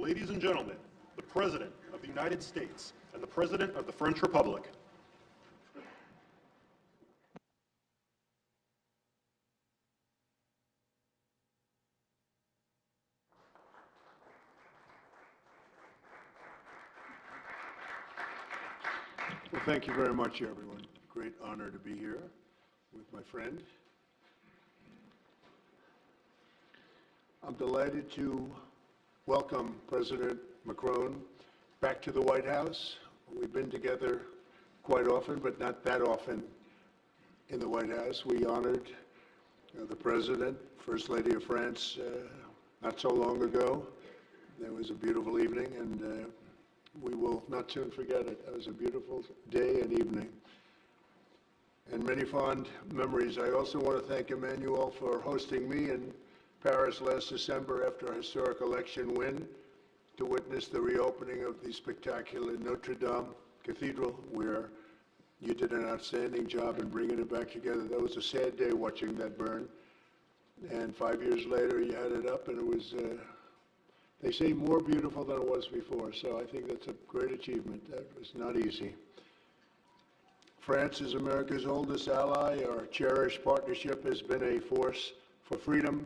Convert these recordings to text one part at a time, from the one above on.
Ladies and gentlemen, the President of the United States and the President of the French Republic. Well, thank you very much, everyone. Great honor to be here with my friend. I'm delighted to welcome President Macron back to the White House. We've been together quite often, but not that often in the White House. We honored the President, First Lady of France, not so long ago. It was a beautiful evening, and we will not soon forget it. It was a beautiful day and evening, and many fond memories. I also want to thank Emmanuel for hosting me in Paris last December after a historic election win to witness the reopening of the spectacular Notre Dame Cathedral, where you did an outstanding job in bringing it back together. That was a sad day watching that burn, and 5 years later you had it up, and it was they say more beautiful than it was before, so I think that's a great achievement. That was not easy. France is America's oldest ally. Our cherished partnership has been a force for freedom,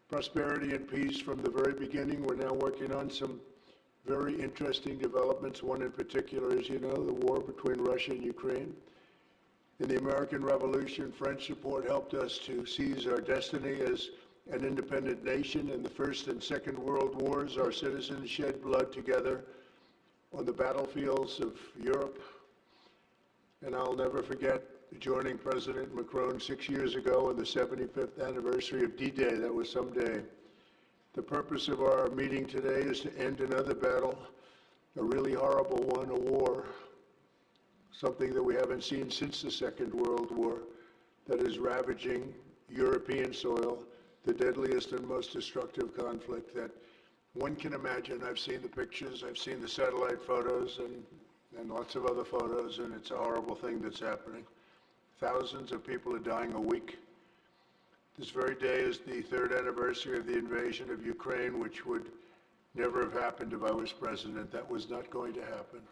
prosperity, and peace from the very beginning. We're now working on some very interesting developments. One in particular, as you know, the war between Russia and Ukraine. In the American Revolution, French support helped us to seize our destiny as an independent nation. In the First and Second World Wars, our citizens shed blood together on the battlefields of Europe. And I'll never forget joining President Macron 6 years ago on the 75th anniversary of D-Day. That was some day. The purpose of our meeting today is to end another battle, a really horrible one, a war, something that we haven't seen since the Second World War, that is ravaging European soil, the deadliest and most destructive conflict that one can imagine. I've seen the pictures, I've seen the satellite photos and lots of other photos, and it's a horrible thing that's happening. Thousands of people are dying a week. This very day is the 3rd anniversary of the invasion of Ukraine, which would never have happened if I was president. That was not going to happen.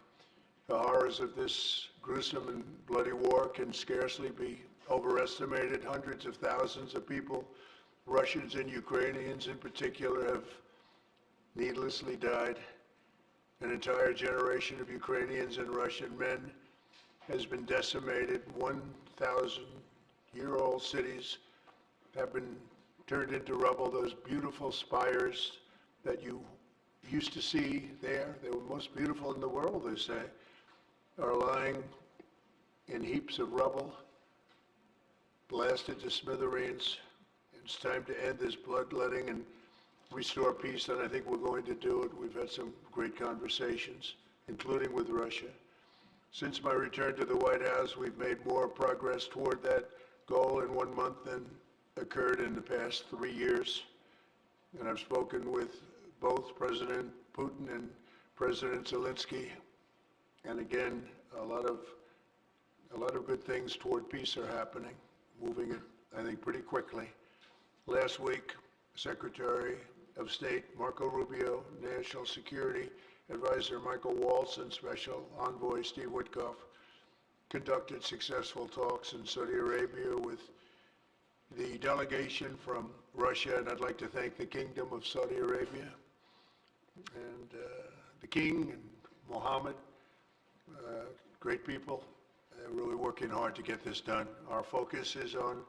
The horrors of this gruesome and bloody war can scarcely be overestimated. Hundreds of thousands of people, Russians and Ukrainians in particular, have needlessly died. An entire generation of Ukrainians and Russian men has been decimated. 1,000-year-old cities have been turned into rubble. Those beautiful spires that you used to see there, they were most beautiful in the world, they say, are lying in heaps of rubble, blasted to smithereens. It's time to end this bloodletting and restore peace, and I think we're going to do it. We've had some great conversations, including with Russia. Since my return to the White House, we've made more progress toward that goal in 1 month than occurred in the past 3 years. And I've spoken with both President Putin and President Zelenski. And again, a lot of good things toward peace are happening, moving it, I think, pretty quickly. Last week, Secretary of State Marco Rubio, National Security Advisor Michael Waltz, and Special Envoy Steve Witkoff conducted successful talks in Saudi Arabia with the delegation from Russia, and I'd like to thank the Kingdom of Saudi Arabia and the King and Mohammed, great people, really working hard to get this done. Our focus is on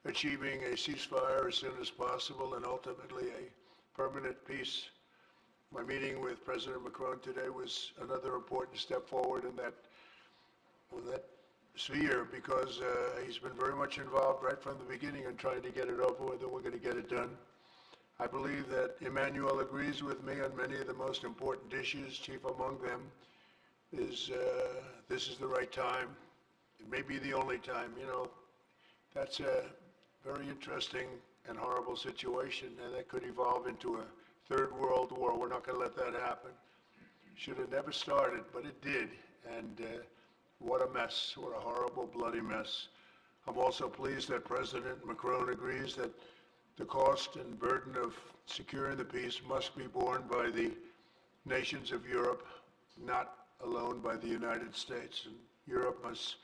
achieving a ceasefire as soon as possible and ultimately a permanent peace. My meeting with President Macron today was another important step forward in that sphere, because he's been very much involved right from the beginning in trying to get it over with, and we're going to get it done. I believe that Emmanuel agrees with me on many of the most important issues. Chief among them is this is the right time. It may be the only time. You know, that's a very interesting and horrible situation, and that could evolve into a third world war. We're not going to let that happen. Should have never started, but it did. And what a mess, what a horrible, bloody mess. I'm also pleased that President Macron agrees that the cost and burden of securing the peace must be borne by the nations of Europe, not alone by the United States. And Europe must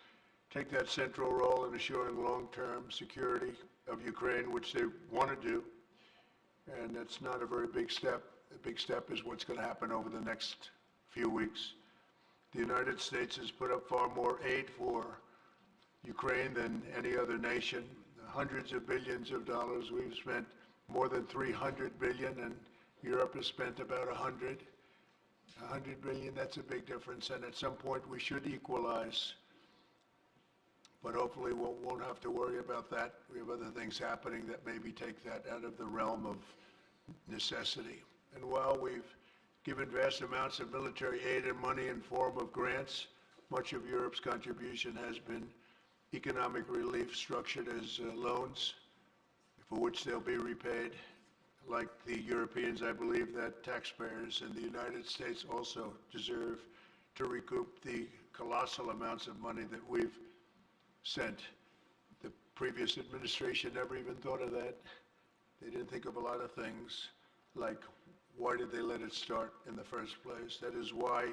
take that central role in assuring long-term security of Ukraine, which they want to do. And that's not a very big step. The big step is what's going to happen over the next few weeks. The United States has put up far more aid for Ukraine than any other nation. Hundreds of billions of dollars. We've spent more than 300 billion, and Europe has spent about 100 billion. That's a big difference, and at some point we should equalize. But hopefully we won't have to worry about that. We have other things happening that maybe take that out of the realm of necessity. And while we've given vast amounts of military aid and money in form of grants, much of Europe's contribution has been economic relief structured as loans for which they'll be repaid. Like the Europeans, I believe that taxpayers in the United States also deserve to recoup the colossal amounts of money that we've sent. The previous administration never even thought of that. They didn't think of a lot of things, like why did they let it start in the first place? That is why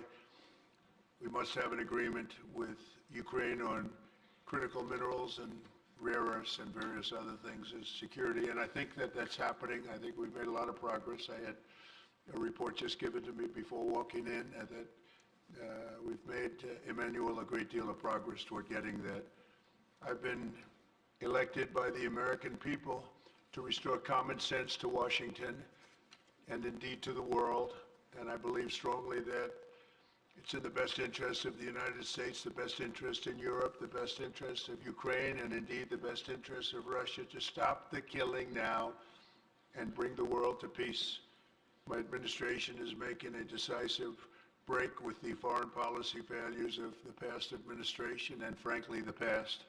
we must have an agreement with Ukraine on critical minerals and rare earths and various other things as security. And I think that that's happening. I think we've made a lot of progress. I had a report just given to me before walking in that we've made, Emmanuel, a great deal of progress toward getting that. I've been elected by the American people to restore common sense to Washington and indeed to the world. And I believe strongly that it's in the best interest of the United States, the best interest in Europe, the best interest of Ukraine, and indeed the best interest of Russia to stop the killing now and bring the world to peace. My administration is making a decisive break with the foreign policy failures of the past administration and, frankly, the past.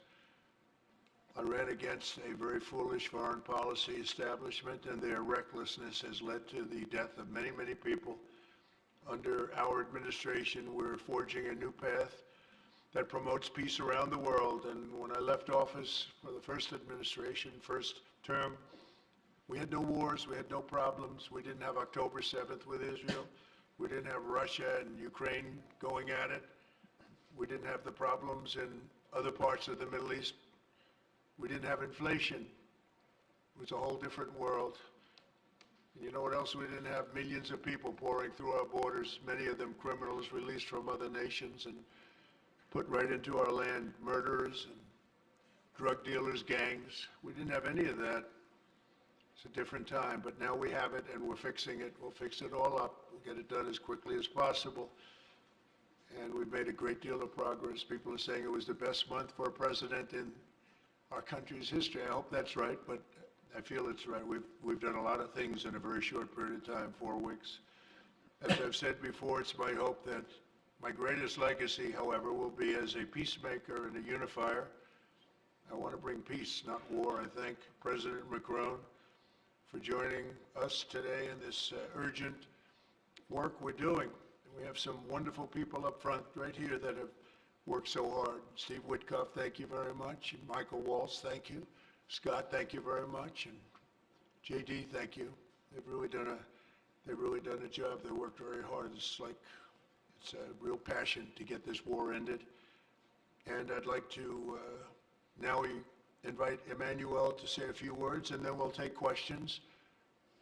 I ran against a very foolish foreign policy establishment, and their recklessness has led to the death of many, many people. Under our administration, we're forging a new path that promotes peace around the world. And when I left office for the first administration, first term, we had no wars, we had no problems. We didn't have October 7th with Israel. We didn't have Russia and Ukraine going at it. We didn't have the problems in other parts of the Middle East. We didn't have inflation. It was a whole different world. And you know what else we didn't have? Millions of people pouring through our borders, many of them criminals released from other nations and put right into our land, murderers and drug dealers, gangs. We didn't have any of that. It's a different time, but now we have it and we're fixing it. We'll fix it all up. We'll get it done as quickly as possible. And we've made a great deal of progress. People are saying it was the best month for a president in our country's history. I hope that's right, but I feel it's right. We've done a lot of things in a very short period of time, 4 weeks. As I've said before, it's my hope that my greatest legacy, however, will be as a peacemaker and a unifier. I want to bring peace, not war. I thank President Macron for joining us today in this urgent work we're doing. We have some wonderful people up front right here that have worked so hard. Steve Witkoff, thank you very much. And Michael Waltz, thank you. Scott, thank you very much. And JD, thank you. They've really done a job. They worked very hard. It's a real passion to get this war ended. And I'd like to now invite Emmanuel to say a few words, and then we'll take questions.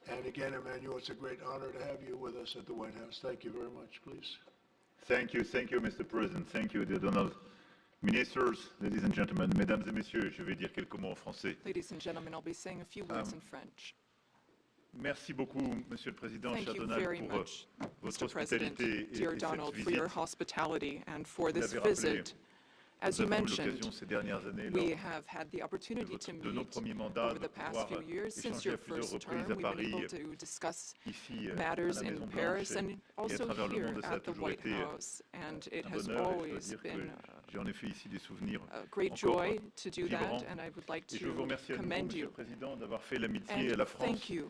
And again, Emmanuel, it's a great honor to have you with us at the White House. Thank you very much, please. Thank you, Mr. President. Thank you, dear Donald. Ministers, ladies and gentlemen, mesdames et messieurs, je vais dire quelques mots en français. Ladies and gentlemen, I'll be saying a few words in French. Merci beaucoup, Monsieur le Président, Thank cher you Donald, very pour much, votre Mr. President, hospitalité et dear cette Donald, for visite. your hospitality and for Vous this l'avez rappelé, visit. As you nous avons eu mentioned, l'occasion ces dernières années, we lors have had the opportunity to de nos meet premiers mandats, over de the past pouvoir few years. Since échanger your à plusieurs first term, reprises à we've been able Paris, to discuss ici, à matters la in Maison Paris Blanche, and et also à travers le here monde, ça a at the toujours White été House. And it un has bonheur, et je dois always dire que been j'ai en effet ici des souvenirs a great encore joy to do vibrants. that, and I would like Et je vous to remercie à nouveau, commend Monsieur you. le Président, d'avoir fait l'amitié And à la France thank you,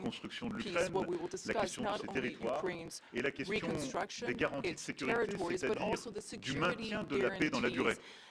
reconstruction de peace, l'Ukraine, what we will la discuss question de not ses only territoires Ukraine's et la question reconstruction, des garanties de its sécurité, territories, but c'est-à-dire also the du security maintien de la paix dans la durée. guarantees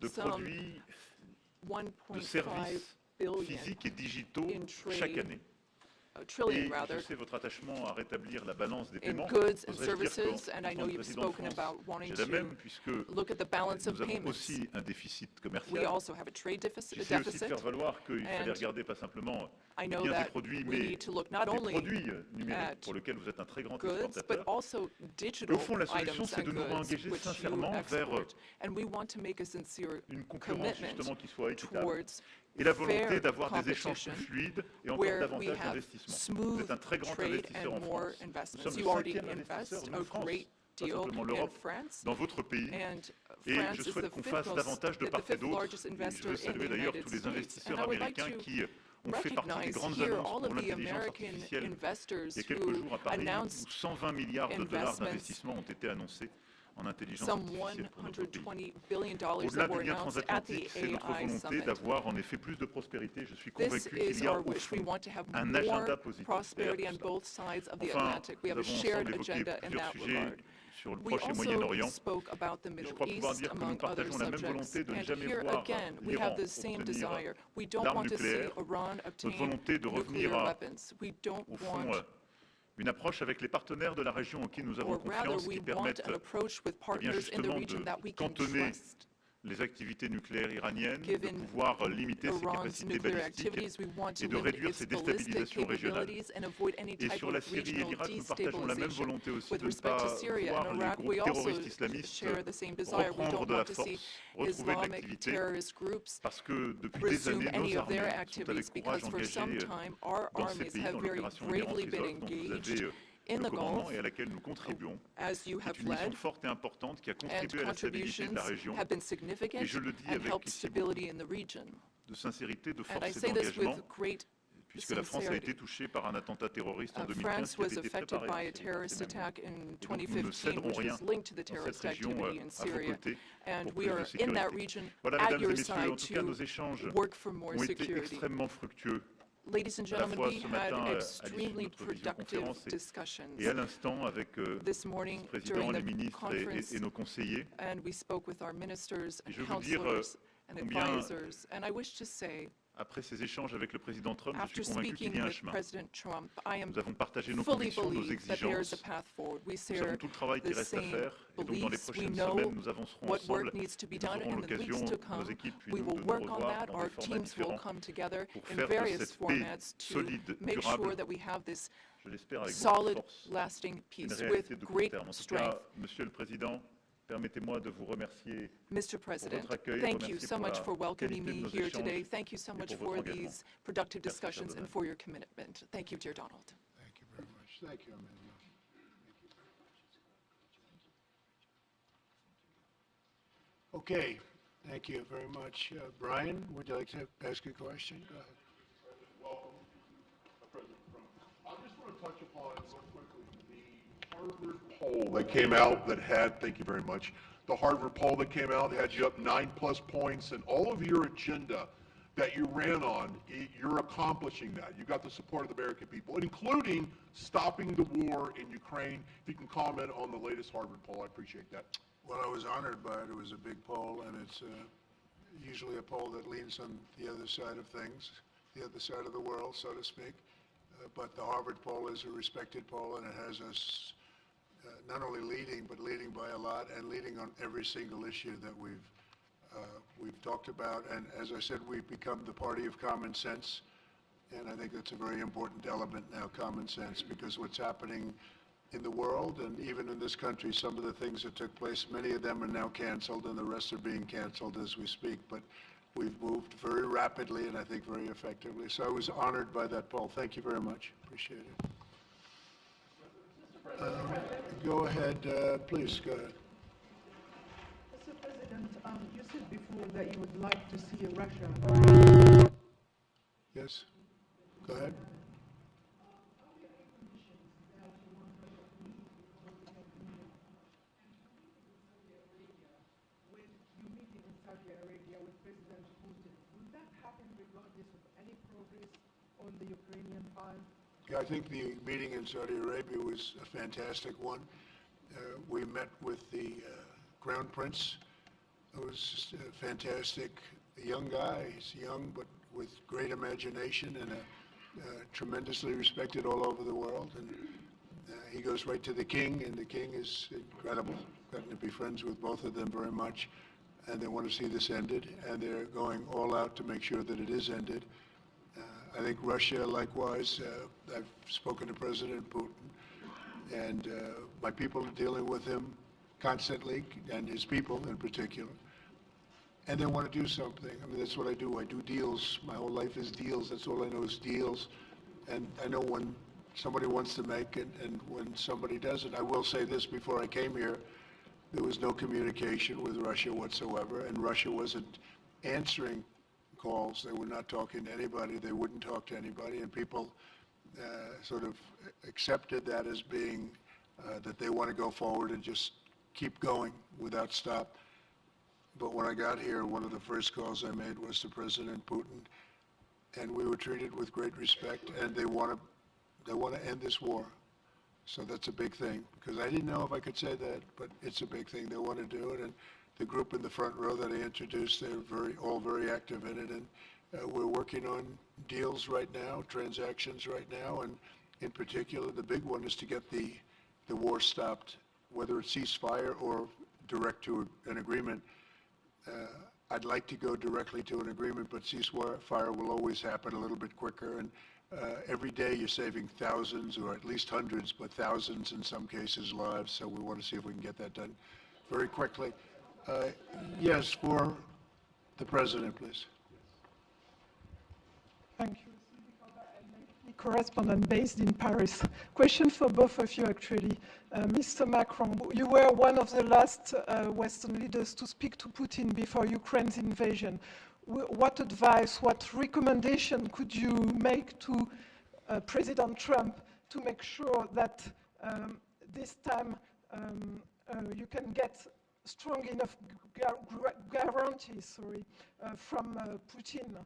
de some produits, de 1.5 services billion physiques et digitaux in trade chaque année. trillion Et rather, je sais votre attachement à rétablir la balance des in paiements. goods and Oserais-je dire services, qu'en and I know tant que you've président de spoken France, about wanting j'ai la même, to puisque look at the balance of nous avons payments. aussi un déficit We commercial. also have a trade J'essaie aussi de deficit. faire valoir qu'il fallait and regarder pas simplement I les know biens et that produits, we mais need to look not les only produits numériques at pour lesquels vous êtes un très grand goods, but exportateur. also Et digital au fond, la solution, items c'est de and nous goods, engager which you sincèrement vers export. And we want to make a sincere une concurrence justement commitment qui soit équitable towards et la volonté fair d'avoir des échanges competition, plus fluides et encore where we davantage have d'investissements. Vous smooth êtes un très grand trade investisseur en and more France. Nous investments. sommes You le already 5e investisseur invest de a France, great pas deal simplement in l'Europe, France. dans votre pays. And Et France je is souhaite the qu'on fifth fasse davantage de the part et fifth d'autre. largest Et je investor veux in the saluer d'ailleurs United tous les States. investisseurs And I would like américains to qui ont fait partie des recognize grandes here annonces all pour of the l'intelligence American artificielle investors il y a quelques who jours à Paris, où announced 120 milliards de dollars investments, d'investissement ont été annoncés en intelligence some artificielle pour notre pays. $120 billion Au-delà that were du lien announced at the transatlantique, c'est notre AI volonté summit. d'avoir en effet plus de prospérité. Je suis This convaincu qu'il is y a our au wish. We fond want to have un agenda more positif prosperity derrière on tout ça. both sides of the Enfin, Atlantic. We nous have a avons shared ensemble évoqué agenda in plusieurs that sujets regard. sur le We Proche et also Moyen-Orient. spoke about the Et je Middle crois pouvoir East, dire que nous among other partageons la même subjects. volonté de ne And jamais here voir again, we l'Iran have the same obtenir desire. We don't l'arme want to see nucléaire. Iran Notre obtain volonté de revenir nuclear à, weapons. We don't au fond, want, une approche avec les partenaires de la région en qui nous avons or rather, confiance, we qui want permettent an approach with eh bien, partners in the justement region de that we can cantonner trust. les activités nucléaires iraniennes, de Given pouvoir limiter ses Iran's capacités nuclear balistiques activities, we want to et de limit réduire its ses ballistic déstabilisations régionales. capabilities and avoid any Et type sur la of Syrie et regional l'Irak, nous partageons la même destabilization. volonté aussi With de ne respect to pas Syria voir and les Iraq, groupes we also terroristes islamistes share the same desire. We reprendre don't de la want to see force, retrouver de Islamic l'activité, terrorist groups parce que depuis des resume années, any nos of their armées sont activities avec courage because for some engagées time our dans ces armies pays, have dans very l'opération bravely been Iran-Frisov, dont vous engaged avez in le the commandement Gulf, et à laquelle nous contribuons. as you C'est have une mission led, forte et importante qui a and contribué à la stabilité de la contributions région. have been Et significant je le dis and avec helped ici beaucoup stability in the region. de sincérité, de And I force et say this d'engagement, with great puisque la France a sincerity. été touchée par un attentat terroriste en 2015 France qui was avait été affected préparé. by a c'est terrorist les mêmes attack in Et donc, nous ne 2015, céderons which rien was linked to the dans terrorist cette région activity in à vos Syria. côtés And pour we plus de are in sécurité. that region Voilà, at mesdames et your messieurs, en side tout cas, nos to échanges work for more ont été security. extrêmement fructueux. Ladies and à la gentlemen, fois we ce had matin à l'issue de extremely notre productive visioconférence discussions et à l'instant avec this le morning président, during les the ministres conference, et nos conseillers. and we spoke with our ministers Et and je veux dire counselors and combien, advisors. And I wish to say, après ces échanges avec le président Trump, je after suis convaincu qu'il speaking y a un with chemin. President Trump, I am Nous avons partagé nos fully convictions, nos believe that there is a exigences. path forward. We Nous savons share tout le travail qui the reste à same faire. Et donc, dans les beliefs. We prochaines know semaines, nous avancerons what ensemble. work needs to be Nous done, aurons and in the l'occasion, weeks to nos come, équipes puis we nous, will de nous work on revoir that. dans Our des formats teams will différents come together pour in faire de various cette paix formats to solide, make durable, sure that we have this je l'espère avec beaucoup de solid, force, lasting une peace réalité with de court great terme. En tout strength. cas, Monsieur le Président, permettez-moi de vous remercier Mr. pour President, votre accueil, thank you remercier so pour much la for welcoming qualité de me nos here échanges today. Thank you so et much pour votre for engagement. these productive Merci, cher discussions and Donald. for your commitment. Thank you, dear Donald. Thank you very much. Thank you, Amanda. Okay, thank you very much. Brian, would you like to ask a question? Go ahead. Welcome, President Trump. I just want to touch upon real quickly the Harvard poll that came out that had, thank you very much, the Harvard poll that came out had you up 9+ points, and all of your agenda that you ran on, you're accomplishing that. You got the support of the American people, including stopping the war in Ukraine. If you can comment on the latest Harvard poll, I appreciate that. Well, I was honored by it. It was a big poll, and it's usually a poll that leans on the other side of things, the other side of the world, so to speak. But the Harvard poll is a respected poll, and it has us not only leading, but leading by a lot, and leading on every single issue that we've talked about. And as I said, we've become the party of common sense, and I think that's a very important element now, common sense, because what's happening in the world and even in this country, some of the things that took place, many of them are now canceled, and the rest are being canceled as we speak. But we've moved very rapidly and I think very effectively. So I was honored by that poll. Thank you very much. Appreciate it. Go ahead, please, go ahead. Mr. President, you said before that you would like to see Russia. Yes, go ahead. When you meet in Saudi Arabia with President Putin, will that happen regardless of any progress on the Ukrainian file? Yeah, I think the meeting in Saudi Arabia was a fantastic one. We met with the Crown Prince. It was just fantastic. A young guy, he's young but with great imagination and a tremendously respected all over the world, and he goes right to the king, and the king is incredible. Gotten to be friends with both of them very much, and they want to see this ended, and they're going all out to make sure that it is ended. I think Russia, likewise, I've spoken to President Putin, and my people are dealing with him constantly, and his people in particular. And they want to do something. I mean, that's what I do. I do deals. My whole life is deals. That's all I know is deals. And I know when somebody wants to make it and when somebody doesn't. I will say this, before I came here, there was no communication with Russia whatsoever, and Russia wasn't answering calls. They were not talking to anybody. They wouldn't talk to anybody, and people sort of accepted that as being that they want to go forward and just keep going without stop. But when I got here, one of the first calls I made was to President Putin, and we were treated with great respect, and they want to end this war. So that's a big thing, because I didn't know if I could say that, but it's a big thing. They want to do it, and the group in the front row that I introduced, they're all very active in it, and we're working on deals right now, transactions right now, and in particular, the big one is to get the war stopped, whether it's ceasefire or direct to an agreement. I'd like to go directly to an agreement, but ceasefire will always happen a little bit quicker, and every day you're saving thousands, or at least hundreds, but thousands in some cases lives, so we want to see if we can get that done very quickly. Yes, for the President, please. Thank you. Correspondent based in Paris. Question for both of you, actually. Mr. Macron, you were one of the last Western leaders to speak to Putin before Ukraine's invasion. What advice, what recommendation could you make to President Trump to make sure that this time you can get strong enough guarantees from Putin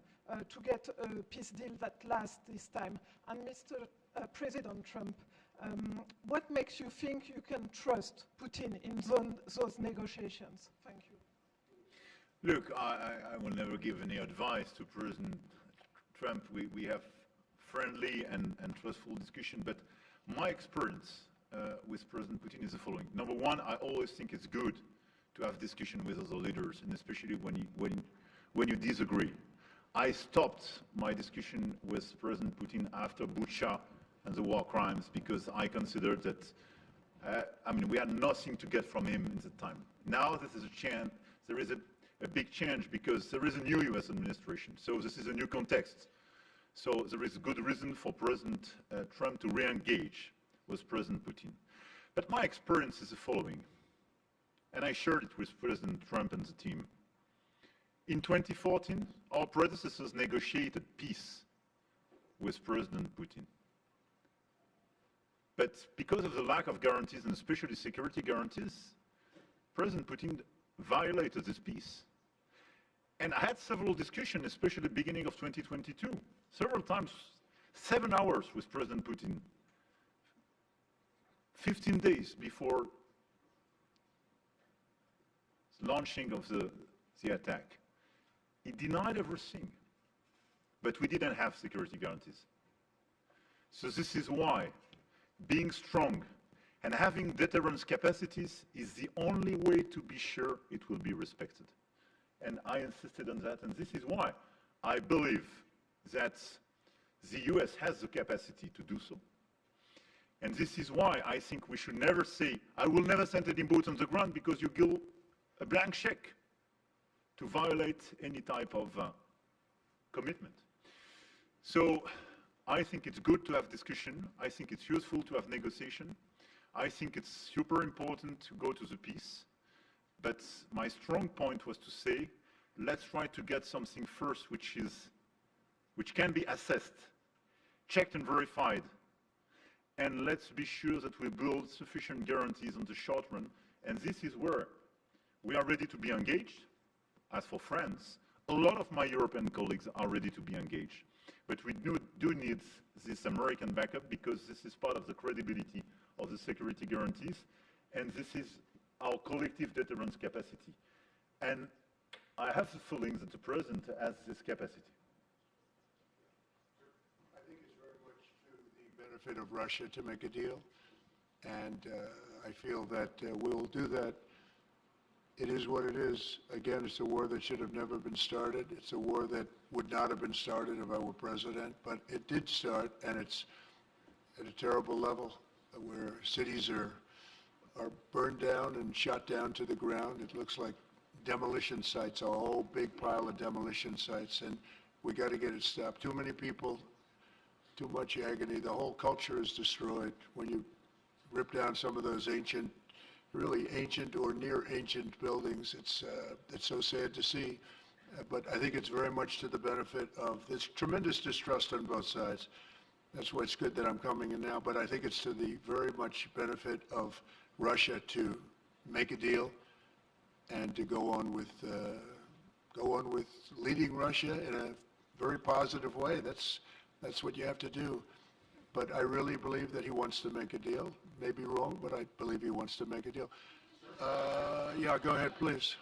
to get a peace deal that lasts this time? And Mr. President Trump, what makes you think you can trust Putin in those negotiations? Thank you. Look, I will never give any advice to President Trump. We have friendly and trustful discussion, but my experience with President Putin is the following. Number one, I always think it's good to have discussion with other leaders, and especially when you disagree. I stopped my discussion with President Putin after Bucha and the war crimes because I considered that, we had nothing to get from him in the time. Now this is a chance, there is a big change because there is a new US administration, so this is a new context. So there is a good reason for President Trump to re-engage with President Putin. But my experience is the following, and I shared it with President Trump and the team. In 2014, our predecessors negotiated peace with President Putin. But because of the lack of guarantees, and especially security guarantees, President Putin violated this peace. And I had several discussions, especially at the beginning of 2022, several times, 7 hours with President Putin, 15 days before the launching of the attack. He denied everything, but we didn't have security guarantees. So this is why being strong and having deterrence capacities is the only way to be sure it will be respected. And I insisted on that, and this is why I believe that the US has the capacity to do so. And this is why I think we should never say, I will never send any boots on the ground, because you give a blank check to violate any type of commitment. So I think it's good to have discussion. I think it's useful to have negotiation. I think it's super important to go to the peace. But my strong point was to say, let's try to get something first which can be assessed, checked and verified. And let's be sure that we build sufficient guarantees on the short run. And this is where we are ready to be engaged. As for France, a lot of my European colleagues are ready to be engaged. But we do need this American backup, because this is part of the credibility of the security guarantees, and this is our collective deterrence capacity. And I have the feeling that the President has this capacity. I think it's very benefit of Russia to make a deal. And I feel that we'll do that. It is what it is. Again, it's a war that should have never been started. It's a war that would not have been started if I were president, but it did start, and it's at a terrible level where cities are burned down and shot down to the ground. It looks like demolition sites, a whole big pile of demolition sites, and we got to get it stopped. Too many people, too much agony. The whole culture is destroyed when you rip down some of those ancient, really ancient or near ancient buildings. It's so sad to see, but I think it's very much to the benefit of this tremendous distrust on both sides. That's why it's good that I'm coming in now, but I think it's to the very much benefit of Russia to make a deal and to go on with leading Russia in a very positive way. That's what you have to do. But I really believe that he wants to make a deal. Maybe wrong, but I believe he wants to make a deal. Yeah, go ahead, please.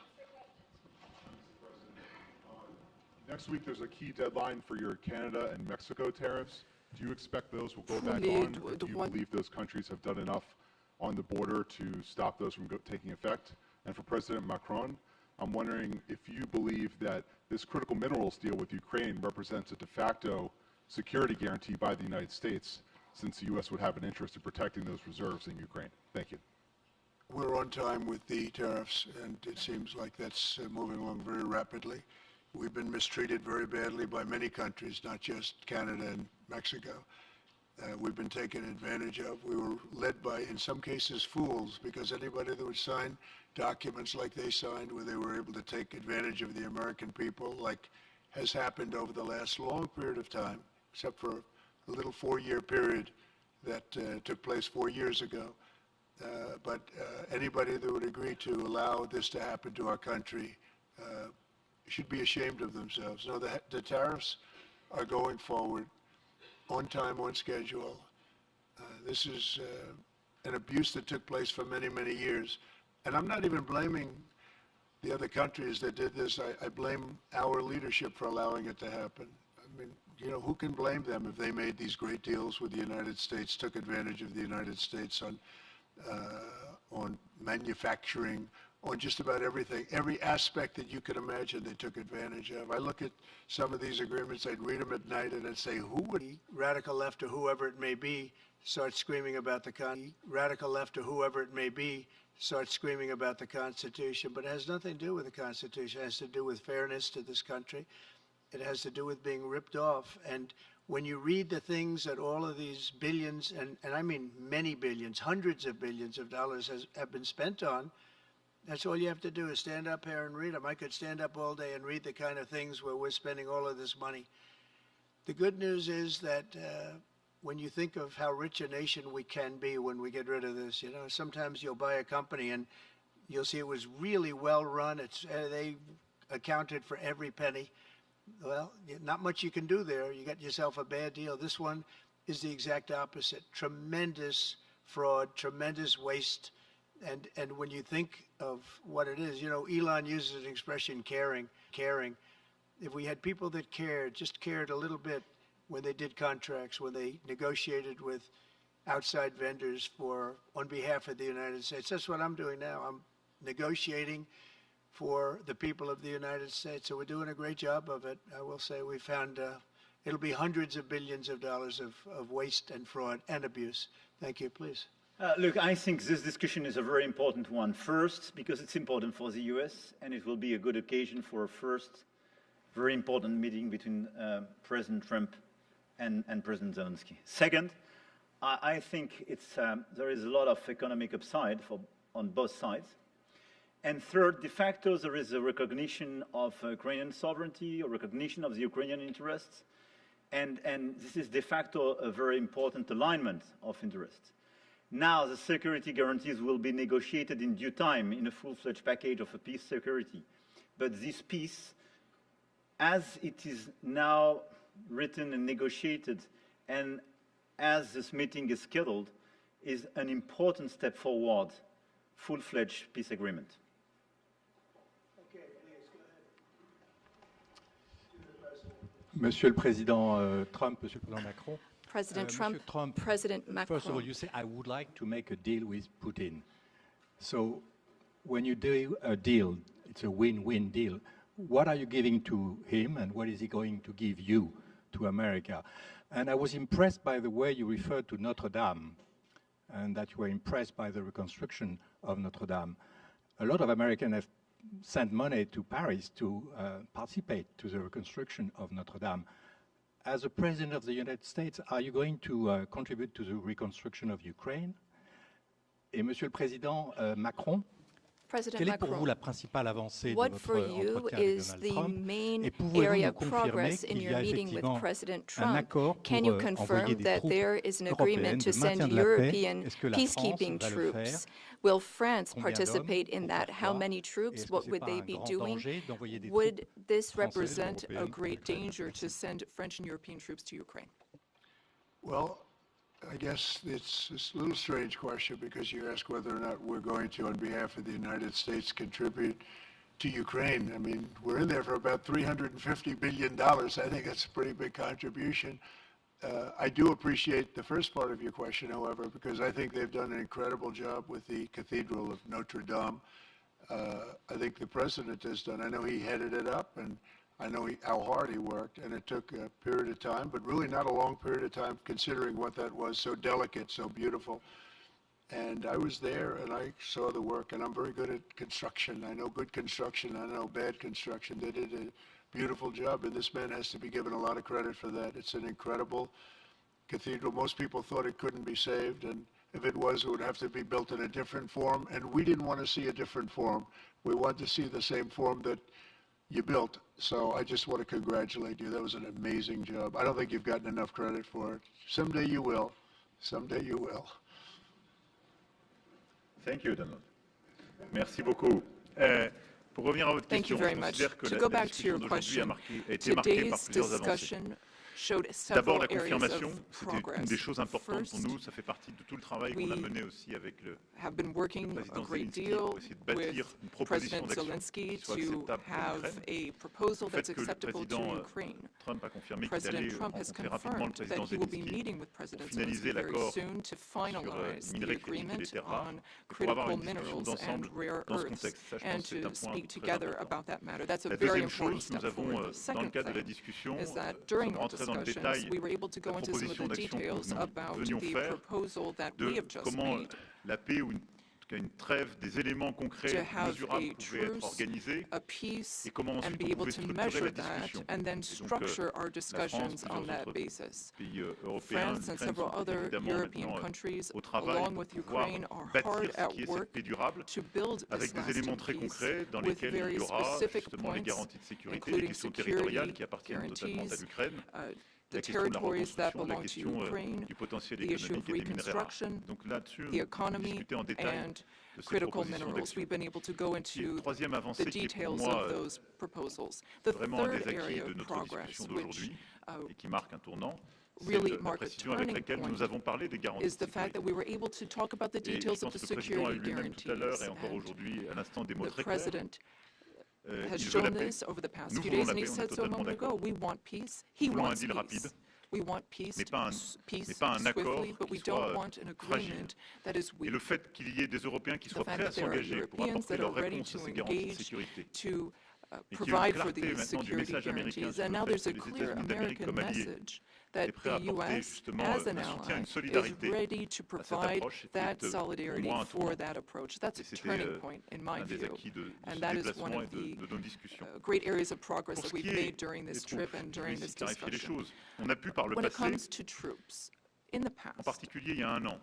Next week, there's a key deadline for your Canada and Mexico tariffs. Do you expect those will go back on? Or do you believe those countries have done enough on the border to stop those from taking effect? And for President Macron, I'm wondering if you believe that this critical minerals deal with Ukraine represents a de facto security guarantee by the United States, since the U.S. would have an interest in protecting those reserves in Ukraine. Thank you. We're on time with the tariffs, and it seems like that's moving along very rapidly. We've been mistreated very badly by many countries, not just Canada and Mexico. We've been taken advantage of. We were led by, in some cases, fools, because anybody that would sign documents like they signed, where they were able to take advantage of the American people, like has happened over the last long period of time, except for a little 4-year period that took place 4 years ago. But anybody that would agree to allow this to happen to our country should be ashamed of themselves. No, the tariffs are going forward on time, on schedule. This is an abuse that took place for many, many years. And I'm not even blaming the other countries that did this. I blame our leadership for allowing it to happen. I mean, you know, who can blame them if they made these great deals with the United States, took advantage of the United States on manufacturing, on just about everything, every aspect that you could imagine they took advantage of. I look at some of these agreements, I'd read them at night, and I'd say, who would radical left or whoever it may be start screaming about the radical left or whoever it may be start screaming about the Constitution? But it has nothing to do with the Constitution. It has to do with fairness to this country. It has to do with being ripped off. And when you read the things that all of these billions, and I mean many billions, hundreds of billions of dollars have been spent on, that's all you have to do is stand up here and read them. I could stand up all day and read the kind of things where we're spending all of this money. The good news is that when you think of how rich a nation we can be when we get rid of this, you know, sometimes you'll buy a company and you'll see it was really well run. They accounted for every penny. Well, not much you can do there. You got yourself a bad deal. This one is the exact opposite. Tremendous fraud, tremendous waste. And when you think of what it is, you know, Elon uses an expression, caring. If we had people that just cared a little bit when they did contracts, when they negotiated with outside vendors on behalf of the United States. That's what I'm doing now. I'm negotiating for the people of the United States. So we're doing a great job of it. I will say we found it'll be hundreds of billions of dollars of waste and fraud and abuse. Thank you, please. Look, I think this discussion is a very important one. First, because it's important for the US, and it will be a good occasion for a first very important meeting between President Trump and President Zelensky. Second, I think there is a lot of economic upside on both sides. And third, de facto, there is a recognition of Ukrainian sovereignty, a recognition of the Ukrainian interests, and this is de facto a very important alignment of interests. Now, the security guarantees will be negotiated in due time in a full-fledged package of a peace security. But this peace, as it is now written and negotiated, and as this meeting is scheduled, is an important step forward, full-fledged peace agreement. Okay, please, go ahead. Monsieur le Président Trump, Monsieur le Président Macron. President Trump, President Macron. First of all, you say, I would like to make a deal with Putin. So when you do a deal, it's a win-win deal. What are you giving to him and what is he going to give you to America? And I was impressed by the way you referred to Notre Dame and that you were impressed by the reconstruction of Notre Dame. A lot of Americans have sent money to Paris to participate to the reconstruction of Notre Dame. As a President of the United States, are you going to contribute to the reconstruction of Ukraine? Et Monsieur le Président Macron, quelle est pour vous la principale avancée de votre entretien avec Donald Trump? Et pouvez-vous nous confirmer qu'il y a effectivement un accord pour envoyer des troupes européennes de maintien de la paix? Est-ce que la France va le faire? Will France participate in that? How many troops? What would they be doing? Would this represent a great danger to send French and European troops to Ukraine? Well, I guess it's a little strange question because you ask whether or not we're going to, on behalf of the United States, contribute to Ukraine. I mean, we're in there for about $350 billion. I think that's a pretty big contribution. I do appreciate the first part of your question, however, because I think they've done an incredible job with the Cathedral of Notre Dame. I think the president has done. I know he headed it up, and I know how hard he worked, and it took a period of time, but really not a long period of time considering what that was, so delicate, so beautiful. And I was there, and I saw the work, and I'm very good at construction. I know good construction, I know bad construction. They did a beautiful job, and this man has to be given a lot of credit for that. It's an incredible cathedral. Most people thought it couldn't be saved, and if it was, it would have to be built in a different form, and we didn't want to see a different form. We wanted to see the same form that you built. So I just want to congratulate you. That was an amazing job. I don't think you've gotten enough credit for it. Someday you will. Someday you will. Thank you, Donald. Merci beaucoup. Pour revenir à votre Thank you question, very je much. considère que To la go back to discussion your d'aujourd'hui a question, été marquée par today's plusieurs avancées. discussion showed D'abord, several la areas confirmation, of c'était une progress. des choses importantes pour First, nous. Ça fait partie de tout le travail qu'on a mené aussi avec le have been working a président great Zelensky deal pour essayer de bâtir with une proposition President d'action Zelensky qui soit to acceptable pour have l'Ukraine. a proposal Le fait that's que le acceptable to président Ukraine. Trump a confirmé qu'il President allait Trump has rencontrer rapidement le confirmed président that he will be Zelensky meeting with pour President finaliser Zelensky very l'accord soon to sur finalize the minerais critiques et agreement les terres rares. on Et pour avoir critical une discussion minerals and d'ensemble rare dans ce earths contexte. Ça, je and pense que c'est to un point speak très together important. about that matter. That's a La very deuxième important chose, nous step avons, forward. The dans le second cadre de la thing discussion, is that nous during sommes our rentrés dans le discussions, détail we were able to de la go into some of proposition the d'action que details nous about venions the faire, proposal that we de have just comment made la paix ou une trêve, des éléments to concrets, have mesurables a pouvaient être truce, organisés a peace, et comment and ensuite be on able pouvait to structurer measure la that discussion. and then Et donc, structure our la France, discussions on plusieurs that autres basis. pays européens, France and l'Ukraine several sont other évidemment European maintenant countries, au travail along with pour pouvoir Ukraine, are bâtir hard ce at qui est cette work paix durable to build avec this des éléments lasting très peace concrets dans with lesquels il very y aura specific justement les points, garanties de sécurité, les including questions security territoriales qui appartiennent totalement à guarantees, l'Ukraine, the la question de la territories that reconstruction, la belong to question Ukraine, du potentiel the issue économique of et des minerais rares. reconstruction, Donc là-dessus, the on economy, discutait en détail and de ces critical propositions minerals. d'action. We've been able to go Et into une troisième the avancée qui est pour details moi of those proposals. The vraiment un third des acquis area de of notre progress, discussion which d'aujourd'hui et qui marque un tournant, c'est really la mark a précision avec turning laquelle point nous avons parlé des garanties is de the fact that sécurité. we were able to talk about the Et je details of pense the que le président a security eu lui-même tout à l'heure et encore guarantees. aujourd'hui, à l'instant, des mots The très clairs. President has Il veut la shown paix. this over the past Nous few voulons days, la and he paix, on est said so a totalement moment ago. d'accord. We want peace. He Nous voulons un wants deal peace. rapide, We want peace, mais pas peace un accord swiftly, but we qui soit don't want an fragile. agreement that is Et le weak. fait qu'il y ait des Européens qui The soient fact prêts à that there are s'engager pour Europeans apporter that are leur ready réponse à to ces garanties de engage sécurité. to Et qu'il y ait une provide for clarté these maintenant du security message américain guarantees. sur And le now fait there's que a les clear États-Unis d'Amérique American comme alliés message est that prêt à the apporter U.S., justement as an un soutien, ally, une is solidarité ready to à cette provide approche that est pour solidarity moi un for tournant. that approach. That's Et a c'était turning point, in my un des view. acquis de And ce that is one déplacement et of de the nos discussions. great areas of progress Pour that ce we've qui est made during des this troupes, trip and je vais during ici this clarifier les discussion. choses. On a pu par le When it passé, comes to troops, in the en past, particulier il y a un an,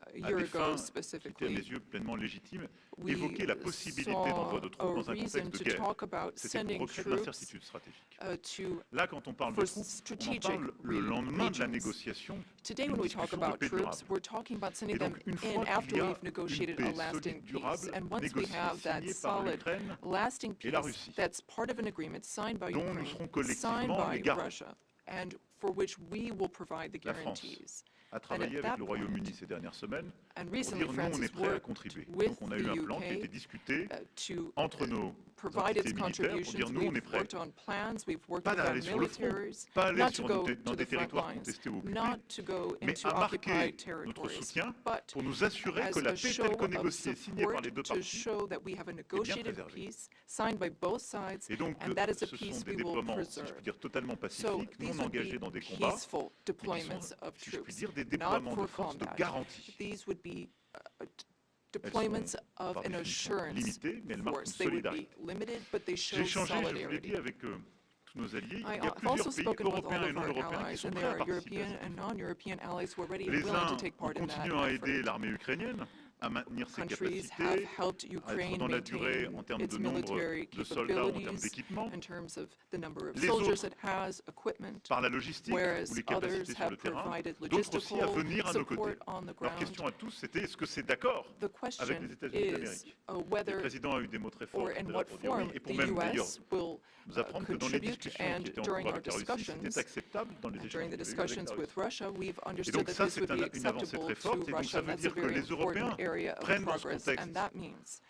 a à year des ago fins qui étaient à mes specifically, yeux pleinement légitimes, we évoquer la possibilité d'envoi de saw troupes a dans un reason contexte de to guerre. talk about C'était pour sending recréer de troops l'incertitude stratégique. to Là, quand on parle de for troupes, on en strategic parle le lendemain de la regions. négociation Today, d'une when we talk discussion de about paix troops, durable. we're talking about sending Et them donc, une in fois after qu'il y a we've une negotiated paix a lasting solide, peace. durable, And once we négociée, have that signée par solid, l'Ukraine lasting et la peace Russie, that's part of an agreement signed by dont nous Ukraine, serons signed collectivement les by garants. Russia, and for which we will provide the La France. guarantees. a travaillé avec le Royaume-Uni ces dernières semaines and pour recently dire nous, on France est has prêt à worked contribuer. with Donc on a the eu un plan qui a UK été discuté to entre nos provide its entités militaires pour dire contributions. nous, on est We've prêts. worked on plans, we've worked Pas with our d'aller sur le front, militaries, pas aller not to sur go dans to des the front territoires lines, contestés ou occupés, not to go mais into à marquer occupied notre territories, soutien but pour nous assurer que as la a paix show telle of que négociée et signée par support les deux to parties show that we have a negotiated préservée. peace signed by both sides, Et donc, and that is a ce peace sont des we will déploiements, si je preserve. puis dire, totalement So pacifiques, these non would be engagés dans des combats, peaceful mais qui deployments sont, of si je puis troops, dire, des not déploiements de for force de combat. garantie. These would be deployments of par an définition assurance limitées, mais elles marquent force. une They would be solidarité. limited, but they show J'ai échangé, je vous l'ai solidarity. dit, avec tous nos alliés. Il y a I've plusieurs also pays spoken with all européens et of non our européens qui allies, sont and prêts there à are participer à European cet and effort. non-European allies who are ready and Les willing to uns take ont part in that continué à aider effort. l'armée ukrainienne à maintenir ses Countries have capacités, helped à être Ukraine dans la durée maintain en termes its de nombre military de soldats ou en termes capabilities d'équipement. in terms of the number of Les soldiers autres, it has, equipment, par la logistique whereas ou les others capacités sur have le terrain, provided d'autres aussi à logistical venir à nos côtés. support on the Leur ground. question à tous, c'était est-ce que c'est d'accord The avec question les États-Unis is d'Amérique? Le whether président a eu des mots très forts or tout à in l'heure what pour dire oui, form et the pour même d'ailleurs U.S. will nous apprendre que dans les contribute, discussions and qui étaient en during cours our avec la Russie, discussions, c'était acceptable dans les échanges during the qu'il y a eu avec discussions la with Russie. Russia, we've Et understood donc that ça, this c'est would be une avancée acceptable très to forte, et donc Russia. ça veut That's a dire que very les Européens important area of prennent dans ce progress, contexte and that means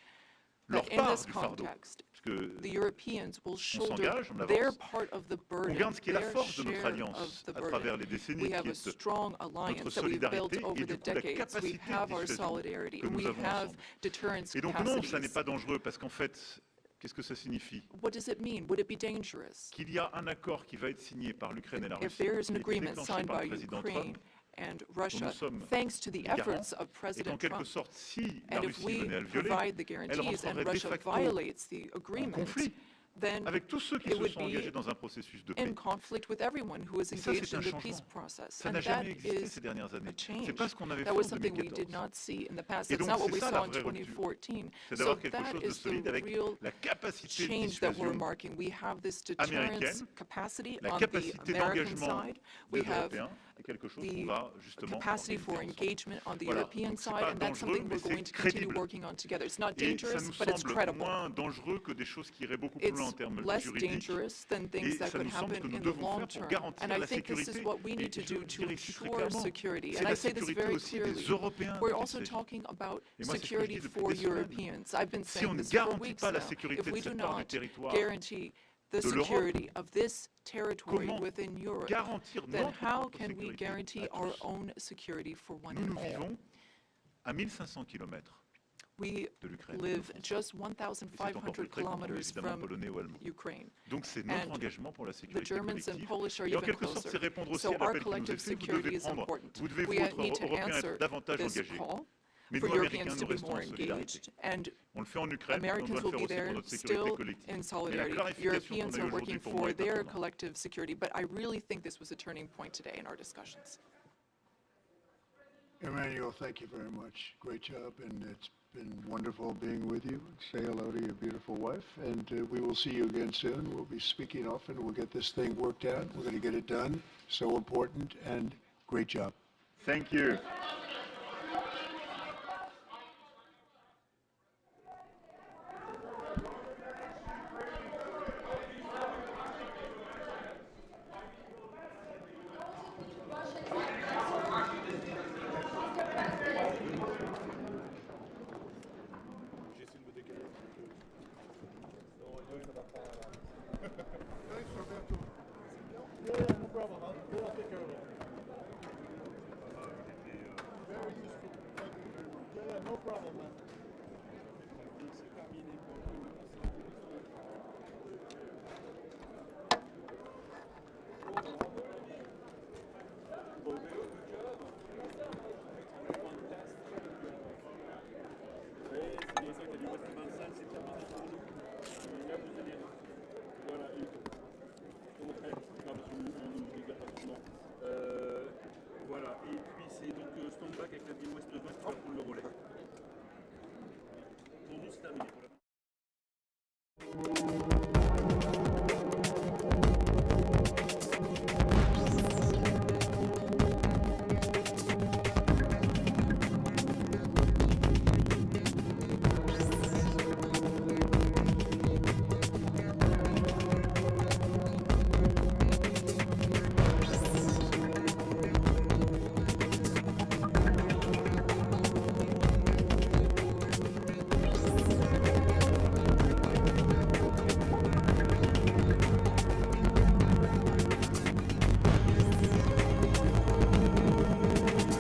leur that in part this du fardeau, context, puisque the Europeans will shoulder s'engage, on their avance. part of the on burden, garde ce qui est la their force de notre share alliance of the à travers burden. les décennies, We qui have a est strong notre alliance that we've built solidarité et over du the coup la decades. We capacité de have our dissuasion solidarity, que and nous we avons have ensemble. deterrence Et donc non, ça n'est capacities. pas dangereux, parce qu'en fait, qu'est-ce que ça signifie? What does it mean? Would it be dangerous? Qu'il y a un accord qui va être signé par l'Ukraine et la If Russie, there is qui an a été agreement déclenché signed par le by président Ukraine Trump, and dont Russia, nous sommes thanks to the les garants, efforts of et President qu'en quelque Trump, sorte, si la and if Russie we venait à le violer, provide the elle guarantees and rentrerait de Russia facto violates the en agreement, conflit then avec tous ceux qui it se would sont be engagés dans un processus de in paix. conflict with everyone who is Et ça, engaged c'est in un the peace changement. process. Ça And n'a that jamais existé is ces dernières années. a change. C'est pas ce qu'on avait That fait was en something we did 2014. not see in the past. Et That's donc, not what c'est we ça saw la in vraie rupture. 2014. C'est So d'avoir quelque that chose de is solide the avec real la capacité de change that we're dissuasion marking. We have this deterrence américaine, capacity la on the capacité American d'engagement side. des We have Européens, et quelque chose qu'on the va justement capacity for organiser ensemble. engagement on the Voilà. European Donc, c'est side, pas and that's dangereux, something mais we're going c'est to continue crédible. working on together. It's not Et ça dangerous, nous but it's semble credible. moins dangereux que des choses qui iraient beaucoup plus loin en It's termes less juridiques. dangerous than Et things that ça could nous semble happen que nous in the devons long faire pour term. garantir And I la think this sécurité. is what we Et need to je do le to dirai ici très ensure clairement, security. c'est And la I say this sécurité very aussi des clearly. Européens We're dont il also s'agit. talking about Et moi, c'est ce que je security dis depuis for des semaines. Europeans. I've been Si on saying ne this for garantit weeks pas la now. sécurité If de we do cette part du not territoire guarantee the de l'Europe, security of this territory comment within Europe, garantir then notre how propre can we sécurité guarantee à our tous? own security for one Nous, and nous all? vivons à 1500 km We de l'Ukraine. live just Et c'est encore 1,500 plus près quand on est kilometers évidemment from polonais ou allemand. Ukraine. Donc c'est notre And engagement pour la The sécurité Germans and collective. Polish are Et en even quelque sorte, c'est closer. répondre aussi So à our l'appel qui nous est collective fait. Vous security devez is prendre, important. vous devez We vous être need to Européens answer être davantage this engagés. call Mais for nous, Américains, Europeans nous to be restons more en solidarité. engaged, and On le fait en Ukraine, mais on Americans doit le will faire be aussi pour there notre sécurité still collective. in Mais la solidarity. clarification Europeans qu'on a are aujourd'hui working pour moi for est their importante. collective security, but I really think this was a turning point today in our discussions. Emmanuel, thank you very much. Great job, and it's been wonderful being with you. Say hello to your beautiful wife, and we will see you again soon. We'll be speaking often. We'll get this thing worked out. We're going to get it done. So important, and great job. Thank you.